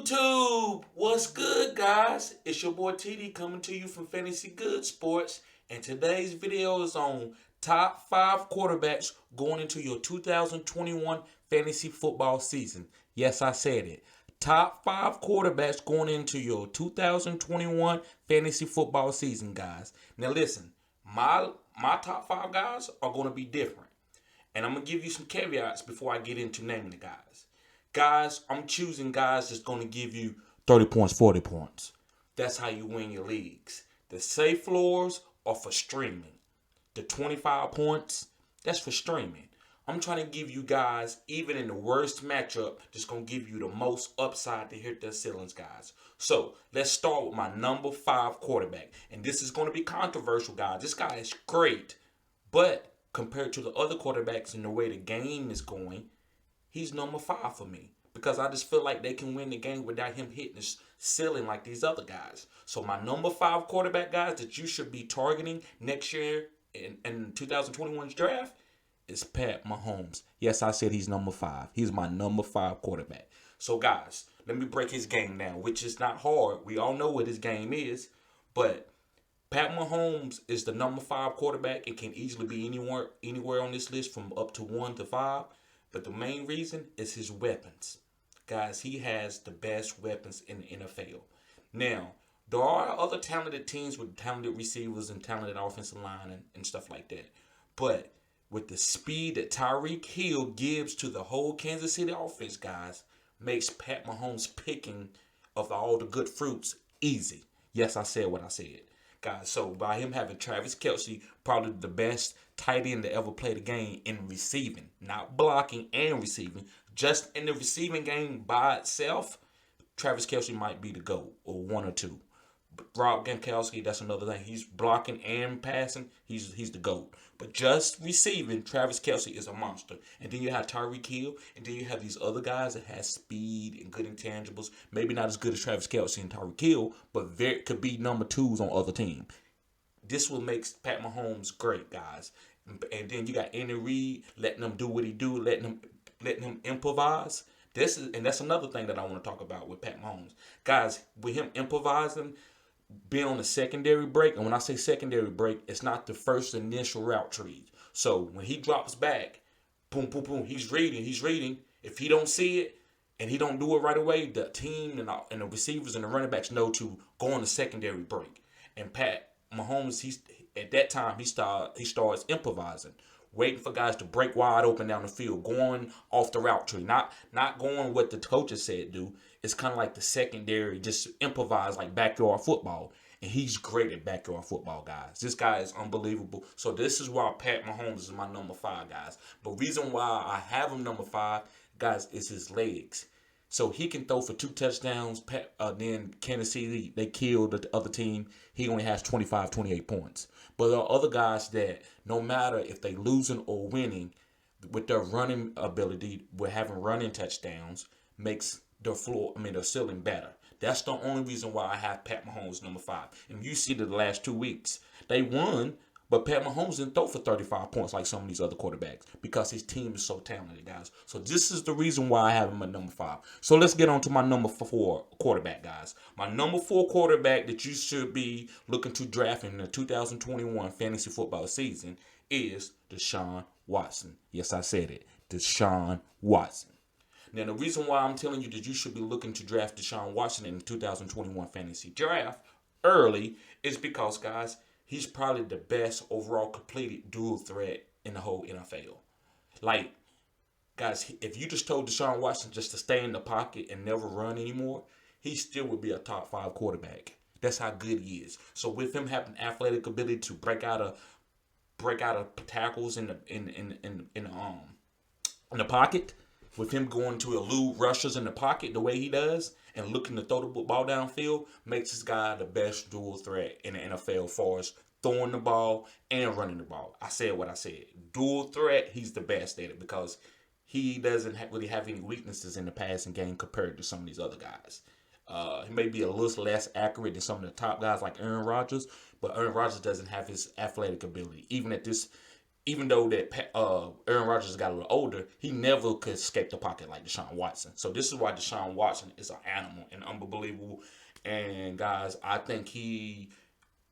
YouTube, what's good, guys? It's your boy TD coming to you from Fantasy Good Sports, and today's video is on top 5 quarterbacks going into your 2021 fantasy football season. Yes, I said it. Top 5 quarterbacks going into your 2021 fantasy football season, guys. Now listen, my top 5 guys are going to be different, and I'm going to give you some caveats before I get into naming the guys. Guys, I'm choosing guys that's going to give you 30 points, 40 points. That's how you win your leagues. The safe floors are for streaming. The 25 points, that's for streaming. I'm trying to give you guys, even in the worst matchup, that's going to give you the most upside to hit their ceilings, guys. So, let's start with my number 5 quarterback. And this is going to be controversial, guys. This guy is great. But compared to the other quarterbacks and the way the game is going, he's number 5 for me because I just feel like they can win the game without him hitting the ceiling like these other guys. So my number 5 quarterback, guys, that you should be targeting next year in 2021's draft is Pat Mahomes. Yes, I said he's number 5. He's my number 5 quarterback. So, guys, let me break his game down, which is not hard. We all know what his game is, but Pat Mahomes is the number 5 quarterback and can easily be anywhere on this list from up to 1 to 5. But the main reason is his weapons. Guys, he has the best weapons in the NFL. Now, there are other talented teams with talented receivers and talented offensive line and stuff like that. But with the speed that Tyreek Hill gives to the whole Kansas City offense, guys, makes Pat Mahomes picking of all the good fruits easy. Yes, I said what I said. Guys, so by him having Travis Kelce, probably the best tight end to ever play the game in receiving, not blocking and receiving, just in the receiving game by itself, Travis Kelce might be the GOAT or 1 or 2. But Rob Gronkowski, that's another thing. He's blocking and passing. He's the GOAT. But just receiving, Travis Kelce is a monster. And then you have Tyreek Hill, and then you have these other guys that have speed and good intangibles. Maybe not as good as Travis Kelce and Tyreek Hill, but could be number 2s on other teams. This will make Pat Mahomes great, guys. And then you got Andy Reid letting him do what he do, letting him improvise. That's another thing that I want to talk about with Pat Mahomes. Guys, with him improvising, being on the secondary break, and when I say secondary break, it's not the first initial route tree. So when he drops back, boom, boom, boom, he's reading. If he don't see it and he don't do it right away, the team and the receivers and the running backs know to go on the secondary break. And Pat Mahomes, at that time he starts improvising, waiting for guys to break wide open down the field, going off the route tree, not going what the coaches said do. It's kind of like the secondary, just improvise like backyard football. And he's great at backyard football, guys. This guy is unbelievable. So this is why Pat Mahomes is my number 5, guys. But reason why I have him number 5, guys, is his legs. So he can throw for 2 touchdowns. Then Kansas City, they killed the other team. He only has 25, 28 points. But there are other guys that no matter if they losing or winning, with their running ability, with having running touchdowns, makes their ceiling better. That's the only reason why I have Pat Mahomes number 5. And you see that the last 2 weeks, they won, but Pat Mahomes didn't throw for 35 points like some of these other quarterbacks because his team is so talented, guys. So this is the reason why I have him at number 5. So let's get on to my number 4 quarterback, guys. My number 4 quarterback that you should be looking to draft in the 2021 fantasy football season is Deshaun Watson. Yes, I said it. Deshaun Watson. Now, the reason why I'm telling you that you should be looking to draft Deshaun Watson in the 2021 fantasy draft early is because, guys, he's probably the best overall completed dual threat in the whole NFL. Like, guys, if you just told Deshaun Watson just to stay in the pocket and never run anymore, he still would be a top 5 quarterback. That's how good he is. So with him having athletic ability to break out of tackles in the pocket, with him going to elude rushers in the pocket the way he does and looking to throw the ball downfield, makes this guy the best dual threat in the NFL as far as throwing the ball and running the ball. I said what I said. Dual threat, he's the best at it because he doesn't really have any weaknesses in the passing game compared to some of these other guys. He may be a little less accurate than some of the top guys like Aaron Rodgers, but Aaron Rodgers doesn't have his athletic ability. Even at this even though that Aaron Rodgers got a little older, he never could escape the pocket like Deshaun Watson. So this is why Deshaun Watson is an animal and unbelievable. And guys, I think he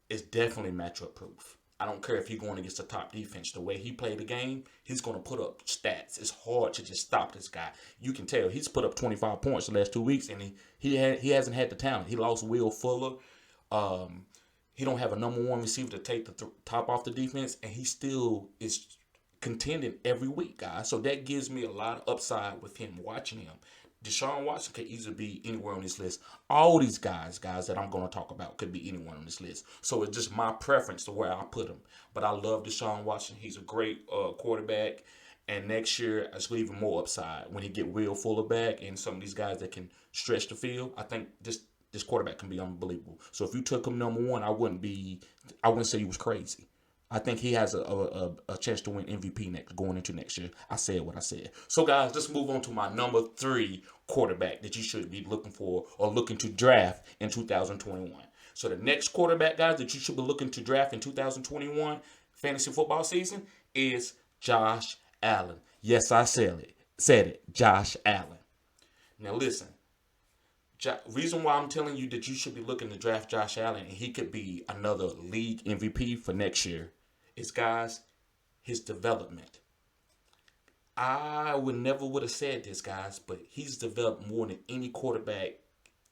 is definitely matchup proof. I don't care if he's going against the top defense. The way he played the game, he's going to put up stats. It's hard to just stop this guy. You can tell he's put up 25 points the last 2 weeks, and he hasn't had the talent. He lost Will Fuller. He don't have a number one receiver to take the top off the defense, and he still is contending every week, guys. So that gives me a lot of upside with him watching him. Deshaun Watson could easily be anywhere on this list. All these guys that I'm going to talk about could be anyone on this list. So it's just my preference to where I put him. But I love Deshaun Watson. He's a great quarterback. And next year, it's even more upside when he get Will Fuller back and some of these guys that can stretch the field. I think this quarterback can be unbelievable. So if you took him number one, I wouldn't say he was crazy. I think he has a chance to win MVP going into next year. I said what I said. So, guys, let's move on to my number 3 quarterback that you should be looking for or looking to draft in 2021. So, the next quarterback, guys, that you should be looking to draft in 2021 fantasy football season is Josh Allen. Yes, I said it. Josh Allen. Now, listen. Reason why I'm telling you that you should be looking to draft Josh Allen and he could be another league MVP for next year is, guys, his development. I would have said this, guys, but he's developed more than any quarterback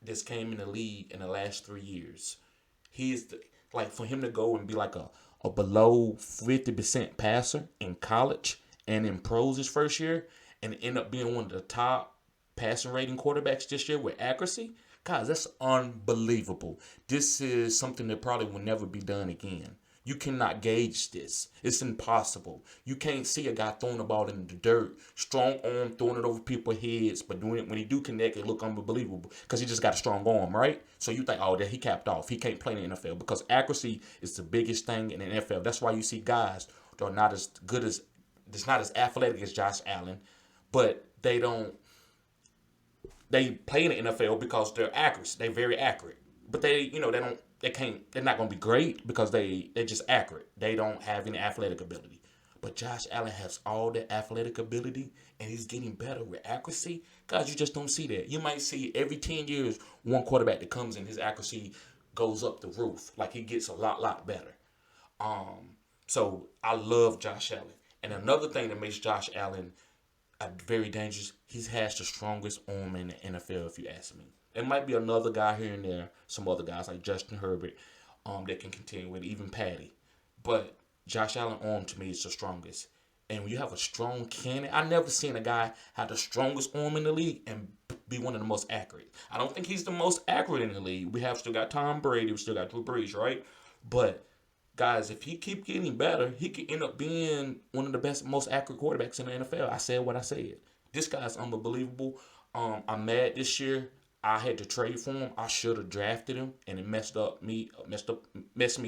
that's came in the league in the last 3 years. For him to go and be like a below 50% passer in college and in pros his first year and end up being one of the top passing rating quarterbacks this year with accuracy, guys, that's unbelievable. This is something that probably will never be done again. You cannot gauge this. It's impossible. You can't see a guy throwing the ball in the dirt, strong arm, throwing it over people's heads, but doing it when he do connect, it look unbelievable because he just got a strong arm, right? So you think, oh, that he capped off. He can't play in the NFL because accuracy is the biggest thing in the NFL. That's why you see guys that are not as good as, that's not as athletic as Josh Allen, but they play in the NFL because they're accurate. They're very accurate. But they're not going to be great because they're just accurate. They don't have any athletic ability. But Josh Allen has all the athletic ability and he's getting better with accuracy. Guys, you just don't see that. You might see every 10 years one quarterback that comes in, his accuracy goes up the roof. Like he gets a lot better. So I love Josh Allen. And another thing that makes Josh Allen very dangerous, he has the strongest arm in the NFL, if you ask me. There might be another guy here and there, some other guys like Justin Herbert, that can continue with, even Patty. But Josh Allen arm to me is the strongest. And when you have a strong cannon, I never seen a guy have the strongest arm in the league and be one of the most accurate. I don't think he's the most accurate in the league. We have still got Tom Brady, we still got Drew Brees, right? But guys, if he keep getting better, he could end up being one of the best, most accurate quarterbacks in the NFL. I said what I said. This guy's unbelievable. I'm mad this year. I had to trade for him. I should have drafted him, and it messed me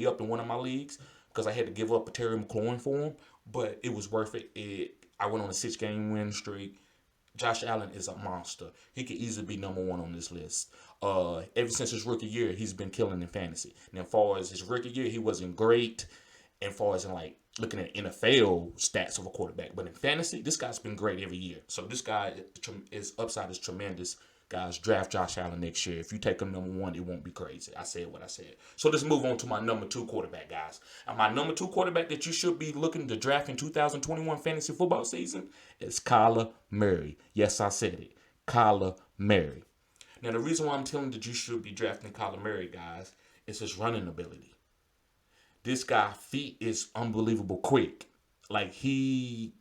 up in one of my leagues because I had to give up a Terry McLaurin for him. But it was worth it. I went on a 6-game win streak. Josh Allen is a monster. He could easily be number 1 on this list. Ever since his rookie year, he's been killing in fantasy. Now, as far as his rookie year, he wasn't great. And as far as looking at NFL stats of a quarterback, but in fantasy, this guy's been great every year. So this guy is upside is tremendous. Guys, draft Josh Allen next year. If you take him number 1, it won't be crazy. I said what I said. So let's move on to my number 2 quarterback, guys. And my number 2 quarterback that you should be looking to draft in 2021 fantasy football season is Kyler Murray. Yes, I said it. Kyler Murray. Now, the reason why I'm telling you that you should be drafting Kyler Murray, guys, is his running ability. This guy's feet is unbelievable quick. Like, he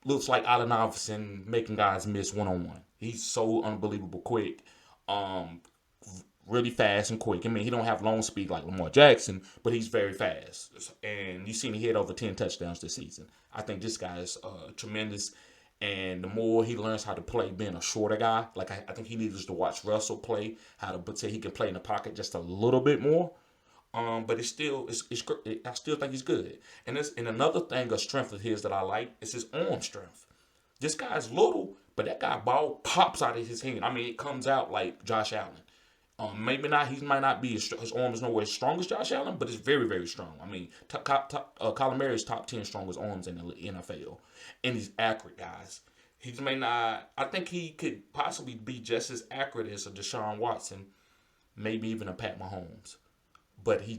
looks like Allen Iverson making guys miss one-on-one. He's so unbelievable quick. Really fast and quick. I mean, he don't have long speed like Lamar Jackson, but he's very fast. And you've seen he hit over 10 touchdowns this season. I think this guy is tremendous. And the more he learns how to play being a shorter guy, like I think he needs to watch Russell play, how to say he can play in the pocket just a little bit more. But I still think he's good. And another thing, a strength of his that I like is his arm strength. This guy's little, but that guy ball pops out of his hand. I mean, it comes out like Josh Allen. Maybe not. He might not be his arm is nowhere as strong as Josh Allen, but it's very, very strong. I mean, Kyler Murray is top 10 strongest arms in the NFL, and he's accurate, guys. He may not. I think he could possibly be just as accurate as a Deshaun Watson, maybe even a Pat Mahomes, but he's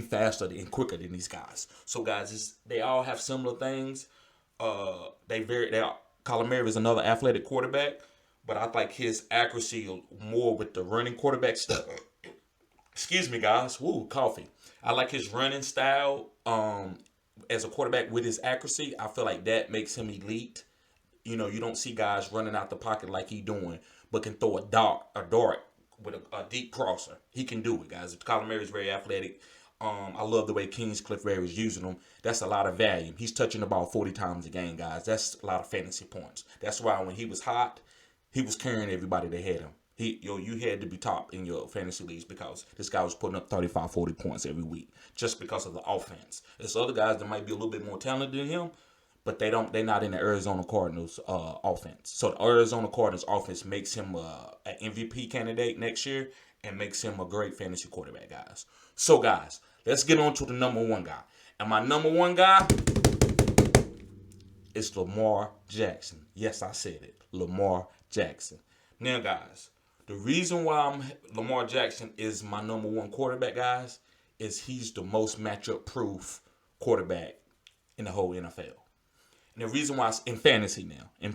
faster and quicker than these guys. So guys, they all have similar things. Kyler Murray is another athletic quarterback, but I like his accuracy more with the running quarterback stuff. Excuse me, guys. Woo, coffee. I like his running style. As a quarterback with his accuracy, I feel like that makes him elite. You don't see guys running out the pocket like he doing, but can throw a dart with a deep crosser. He can do it, guys. Kyler Murray is very athletic. I love the way Kingscliff Ray is using him. That's a lot of value. He's touching the ball 40 times a game, guys. That's a lot of fantasy points. That's why when he was hot, he was carrying everybody that had him. You had to be top in your fantasy leagues because this guy was putting up 35, 40 points every week just because of the offense. There's other guys that might be a little bit more talented than him, but they're not in the Arizona Cardinals offense. So the Arizona Cardinals offense makes him an MVP candidate next year and makes him a great fantasy quarterback, guys. So guys, let's get on to the number one guy. And my number one guy is Lamar Jackson. Yes, I said it. Lamar Jackson. Now, guys, the reason why Lamar Jackson is my number one quarterback, guys, is he's the most matchup proof quarterback in the whole NFL. And the reason why in fantasy. And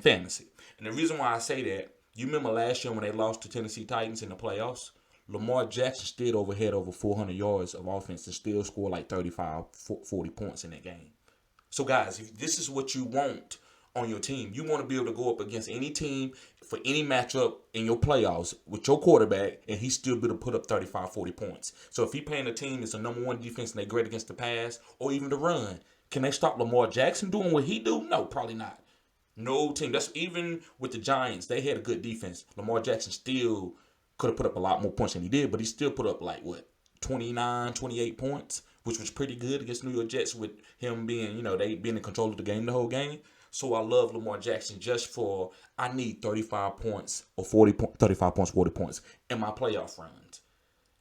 the reason why I say that, you remember last year when they lost to Tennessee Titans in the playoffs? Lamar Jackson still had over 400 yards of offense and still scored like 35, 40 points in that game. So, guys, if this is what you want on your team, you want to be able to go up against any team for any matchup in your playoffs with your quarterback, and he still be able to put up 35, 40 points. So if he playing a team that's a number one defense and they're great against the pass or even the run, can they stop Lamar Jackson doing what he do? No, probably not. No team. That's even with the Giants. They had a good defense. Lamar Jackson still could have put up a lot more points than he did, but he still put up 29, 28 points, which was pretty good against New York Jets with him being, they being in control of the game the whole game. So I love Lamar Jackson just for, I need 35 points or 40 points in my playoff runs.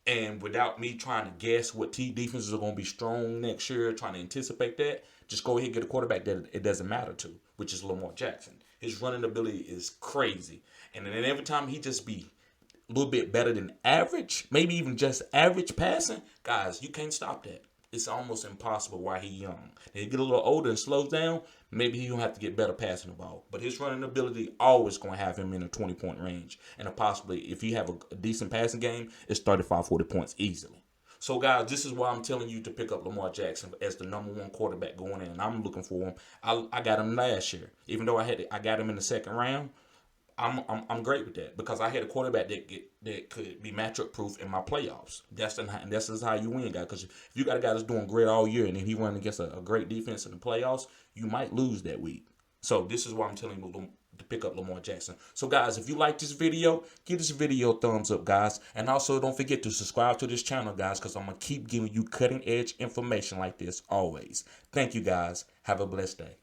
And without me trying to guess what defenses are going to be strong next year, trying to anticipate that, just go ahead and get a quarterback that it doesn't matter to, which is Lamar Jackson. His running ability is crazy. And then every time he just be a little bit better than average, maybe even just average passing, guys, you can't stop that. It's almost impossible while he's young. As he get a little older and slows down, maybe he'll have to get better passing the ball. But his running ability always going to have him in a 20-point range. And possibly, if you have a decent passing game, it's 35, 40 points easily. So, guys, this is why I'm telling you to pick up Lamar Jackson as the number one quarterback going in. And I'm looking for him. I got him last year. Even though I got him in the second round, I'm great with that because I had a quarterback that could be matchup proof in my playoffs. That's how you win, guys. Because if you got a guy that's doing great all year and then he running against a great defense in the playoffs, you might lose that week. So this is why I'm telling you to pick up Lamar Jackson. So guys, if you like this video, give this video a thumbs up, guys, and also don't forget to subscribe to this channel, guys, because I'm gonna keep giving you cutting edge information like this always. Thank you, guys. Have a blessed day.